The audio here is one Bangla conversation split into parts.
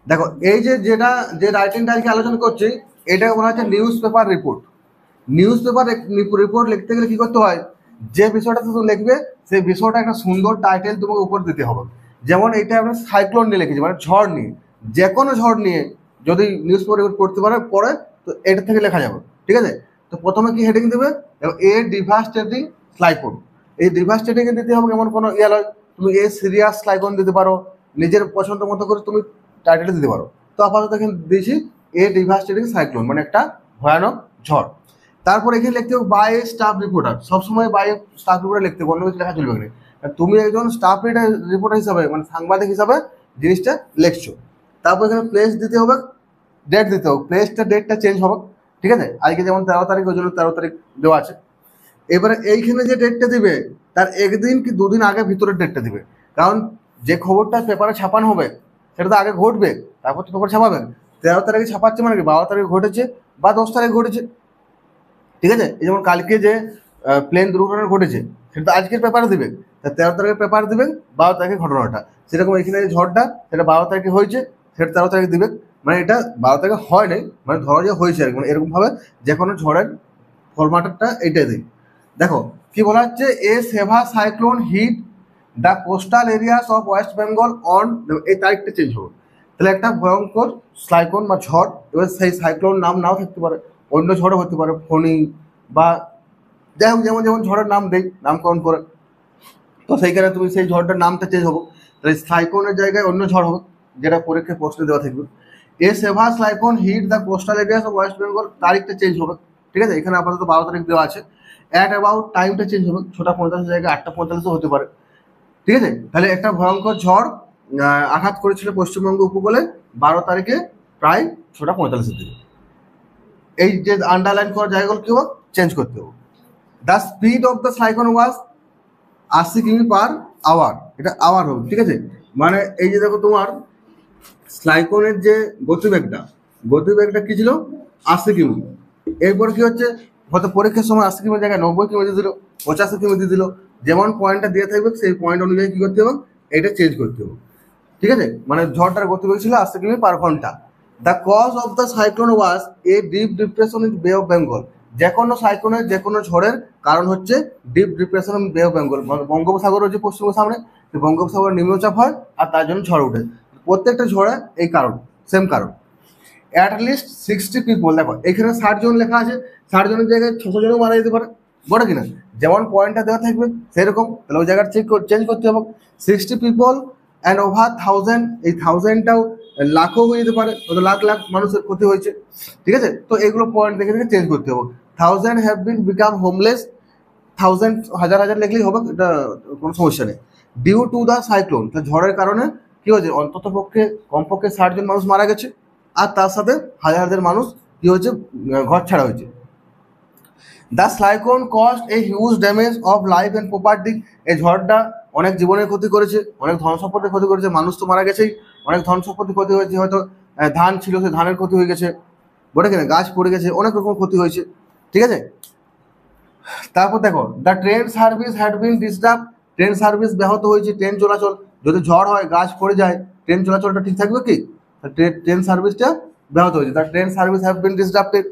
দেখো এই যে রাইটিংটা আজকে আলোচনা করছি, এটাকে বলা হচ্ছে news paper report. News paper report লিখতে গেলে কি করতে হয়, যে বিষয়টা তুমি লিখবে সেই বিষয়টা একটা সুন্দর টাইটেল তোমাকে উপর দিতে হবে। যেমন এইটা আমরা সাইক্লোন নিয়ে লিখেছি, মানে ঝড় নিয়ে, যে কোনো ঝড় নিয়ে যদি নিউজ পেপার রিপোর্ট পড়তে পারে পরে, তো এটা থেকে লেখা যাবে। ঠিক আছে, তো প্রথমে কি হেডিং দেবে, এ ডিভাস্টেটিং সাইক্লোন। এই ডিভাস্টেটিং এ দিতে হবে কেমন কোনো ইয়ে নয়, তুমি এ সিরিয়াস সাইক্লোন দিতে পারো, নিজের পছন্দ মতো করে তুমি টাইটেল দিতে পারো। তো আপাতত এখানে দিয়েছি এ ডিভাস্টেটিং সাইক্লোন, মানে একটা ভয়ানক ঝড়। তারপর এখানে লিখতে হবে বাই স্টাফ রিপোর্টার, সবসময় বাই স্টাফ রিপোর্টার লিখতে হবে, অন্য কিছু লেখা চলবে না। তুমি একজন স্টাফ রিপোর্টার হিসাবে, মানে সাংবাদিক হিসাবে জিনিসটা লিখছো। তারপর এখানে প্লেস দিতে হবে, ডেট দিতে হবে, ডেটটা চেঞ্জ হবে। ঠিক আছে, আজকে যেমন 13 তারিখ, ওই জন্য 13 তারিখ দেওয়া আছে। এবারে এইখানে যে ডেটটা দিবে তার একদিন কি দুদিন আগে ভিতরের ডেটটা দিবে, কারণ যে খবরটা পেপারে ছাপানো হবে সেটা তো আগে ঘটবে, তারপর তো পেপার ছাপাবে। 13 তারিখে ছাপাচ্ছে মানে কি 12 তারিখ ঘটেছে বা 10 তারিখ ঘটেছে। ঠিক আছে, এই যেমন কালকে যে প্লেন দুর্ঘটনা ঘটেছে সেটা তো আজকের পেপারে দিবে, তা 13 তারিখের পেপার দিবেন 12 তারিখের ঘটনাটা। সেরকম এখানে যে ঝড়টা সেটা 12 তারিখে হয়েছে, সেটা 13 তারিখ দিবে। মানে এটা 12 তারিখে হয় নাই, মানে ধরো যে হয়েছে আর কি, মানে এরকমভাবে যে কোনো ঝড়ের ফরম্যাটটা এইটাই দিই। দেখো কি বলা হচ্ছে, a severe cyclone hit the coastal areas of West Bengal on, এই তারিখটা চেঞ্জ হবে। তাহলে একটা ভয়ঙ্কর সাইক্লোন বা ঝড়, এবার সেই সাইক্লোন নাম নাও থাকতে পারে, অন্য ঝড়ও হতে পারে, ফণি বা যাই হোক, যেমন যেমন ঝড়ের নাম দেই নামকরণ করে, তো সেইখানে তুমি সেই ঝড়টার নামটা চেঞ্জ হবে। তাহলে সাইক্লোনের জায়গায় অন্য ঝড় হবে, যেটা পরীক্ষায় প্রশ্ন দেওয়া থাকবে। A severe cyclone hit the coastal areas of West Bengal, তারিখটা চেঞ্জ হবে। ঠিক আছে, এখানে আপাতত 12 তারিখ দেওয়া আছে। অ্যাট অ্যাবাউট টাইমটা চেঞ্জ হবে, 6টা 45 জায়গায় 8টা 45 হতে পারে। ঠিক আছে, তাহলে একটা ভয়ঙ্কর ঝড় আঘাত করেছিল পশ্চিমবঙ্গ উপকূলে 12 তারিখে প্রায় 6টা 45 দিকে। এই যে আন্ডারলাইন করা জায়গাগুলো কি হবে, চেঞ্জ করতে হবে। The speed of the cyclone was 80 কিমি/আওয়ার, এটা আওয়ার হবে। ঠিক আছে, মানে এই যে দেখো তোমার সাইক্লোনের যে গতিবেগটা কি ছিল, 80 কিমি। এরপর কি হচ্ছে, হয়তো পরীক্ষার সময় 80 কিমি জায়গায় 90 কিমি দিয়ে দিল, 85 কিমি দিয়ে দিল, যেমন পয়েন্টটা দিয়ে থাকবে সেই পয়েন্ট অনুযায়ী কি করতে হবে, এটা চেঞ্জ করতে হবে। ঠিক আছে, মানে ঝড়টার গতিবেগ ছিল 80 কিমি/ঘন্টা। The cause of the cyclone was a deep depression in Bay of Bengal, যে কোনো সাইক্লোনের যে কোনো ঝড়ের কারণ হচ্ছে deep depression in Bay of Bengal, বঙ্গোপসাগর হচ্ছে পশ্চিমবঙ্গের সামনে, বঙ্গোপসাগরের নিম্নচাপ হয় আর তার জন্য ঝড় উঠে। প্রত্যেকটা ঝড়ে এই কারণ, সেম কারণ। অ্যাট লিস্ট 60 পিপল, দেখো এখানে 60 জন লেখা আছে, 60 জনের জায়গায় 600 জনও মারা যেতে পারে, বড় কিনা, যেমন পয়েন্টটা দেওয়া থাকবে সেরকম, তাহলে ওই জায়গাটা চেঞ্জ করতে হবে। 60 পিপল অ্যান্ড ওভার 1000, এই 1000টাও লাখও হয়ে যেতে পারে, লাখ লাখ মানুষের ক্ষতি হয়েছে। ঠিক আছে, তো এগুলো পয়েন্ট দেখে দেখে চেঞ্জ করতে হবে। 1000 হ্যাভ বিন বিকাম হোমলেস, 1000 হাজার হাজার লিখলেই হবে, এটা কোনো সমস্যা নেই। ডিউ টু দ্য সাইক্লোন, ঝড়ের কারণে কি হয়েছে, অন্তত পক্ষে কমপক্ষে 60 জন মানুষ মারা গেছে, আর তার সাথে হাজার হাজার মানুষ কি হয়েছে, ঘর ছাড়া হয়েছে। The cyclone cost a huge damage of life and property, এই ঝড়টা অনেক জীবনের ক্ষতি করেছে, অনেক ধন সম্পত্তির ক্ষতি করেছে, মানুষ তো মারা গেছেই, অনেক ধন সম্পত্তির ক্ষতি হয়েছে, হয়তো ধান ছিল সেই ধানের ক্ষতি হয়ে গেছে, বটে কিনা, গাছ পড়ে গেছে, অনেক রকম ক্ষতি হয়েছে। ঠিক আছে, তারপর দেখো the train service had been disturb, train service ব্যাহত হয়েছে, ট্রেন চলাচল, যদি ঝড় হয় গাছ পড়ে যায় ট্রেন চলাচলটা ঠিক থাকবে কি, ট্রেন সার্ভিসটা ব্যাহত হয়েছে, the train service have been disturbed.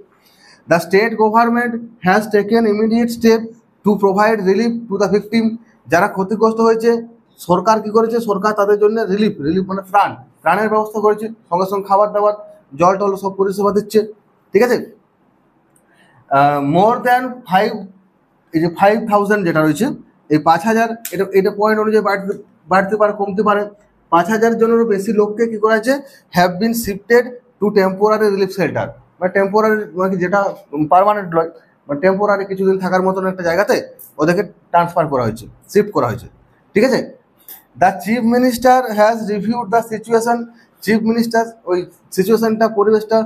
The state government has taken immediate step to provide relief to the victim, যারা ক্ষতিগ্রস্ত হয়েছে সরকার কি করেছে, সরকার তাদের জন্য রিলিফ মানে ত্রাণের ব্যবস্থা করেছে, সঙ্গে সঙ্গে খাবার দাবার জল টল সব পরিষেবা দিচ্ছে। ঠিক আছে, মোর দ্যান 5, এই যে 5000 যেটা রয়েছে, এই 5000, এটা পয়েন্ট অনুযায়ী বাড়তে পারে কমতে পারে। 5000 জনেরও বেশি লোককে কি করা হয়েছে, have been shifted to temporary relief centre, মানে টেম্পোরারি মানে যেটা পার্মানেন্ট নয়, মানে টেম্পোরারি কিছুদিন থাকার মতন একটা জায়গাতে ওদেরকে ট্রান্সফার করা হয়েছে, শিফট করা হয়েছে। ঠিক আছে, the chief minister has reviewed the situation, chief minister ওই সিচুয়েশনটা পরিবেশটা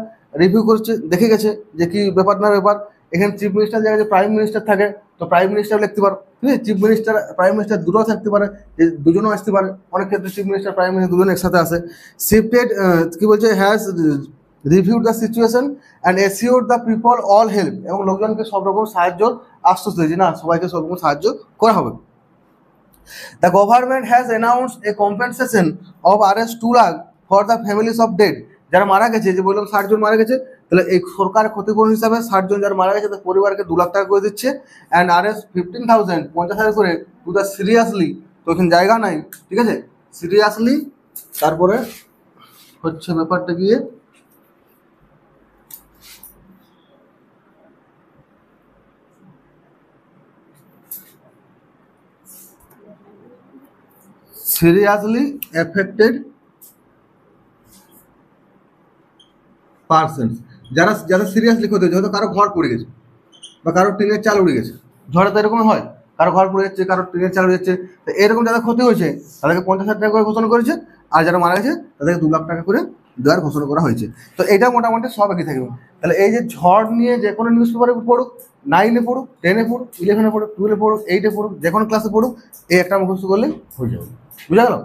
রিভিউ করছে, দেখে গেছে যে কি ব্যাপার না ব্যাপার। এখানে চিফ মিনিস্টার জায়গায় প্রাইম মিনিস্টার থাকে, তো প্রাইম মিনিস্টার লিখতে পারো। ঠিক আছে, চিফ মিনিস্টার প্রাইম মিনিস্টার দুটো থাকতে পারে, যে দুজনও আসতে পারে, অনেক ক্ষেত্রে চিফ মিনিস্টার প্রাইম মিনিস্টার দুজন একসাথে আসে। শিফটেড কি বলছে, has reviewed the situation and Azure the people all help, এবং লোকজনকে সব রকম সাহায্য আশ্বাস দিয়েছে, না সবাইকে সব রকম সাহায্য করা হবে। The government has announced a compensation of Rs 2 lakh for the families of dead, যারা মারা গেছে, যে বললাম 60 জন মারা গেছে, তাহলে এই সরকার ক্ষতিপূরণ হিসাবে 60 জন যারা মারা গেছে তাদের পরিবারকে 2 লাখ টাকা করে দিচ্ছে। অ্যান্ড আরএস 15,000 50,000 করে টু দ্য সিরিয়াসলি, তো এখানে জায়গা নাই, ঠিক আছে, সিরিয়াসলি। তারপরে হচ্ছে ব্যাপারটা গিয়ে সিরিয়াসলি এফেক্টেড পার্সন, যারা যারা সিরিয়াসলি ক্ষতি হয়েছে, হয়তো কারো ঘর পড়ে গেছে বা কারো টিনের চাল উড়ে গেছে, ঝড়ে তো এরকম হয়, কারো ঘর পড়ে যাচ্ছে, কারো টিনের চাল উড়ে যাচ্ছে, তো এরকম যাদের ক্ষতি হয়েছে তাদেরকে 50,000 টাকা করে ঘোষণা করেছে। আর যারা মারা গেছে তাদেরকে 2 লাখ টাকা করে দেওয়ার ঘোষণা করা হয়েছে। তো এটা মোটামুটি সব একই থাকবে। তাহলে এই যে ঝড় নিয়ে যে কোনো নিউজ পেপারে পড়ুক, 9-এ পড়ুক, 10-এ পড়ুক, 11-এ পড়ুক, 12-এ পড়ুক, 8-এ পড়ুক, যে কোনো ক্লাসে পড়ুক, এই একটা মুখস্থ করলে হয়ে যাবে। বুঝা গেল?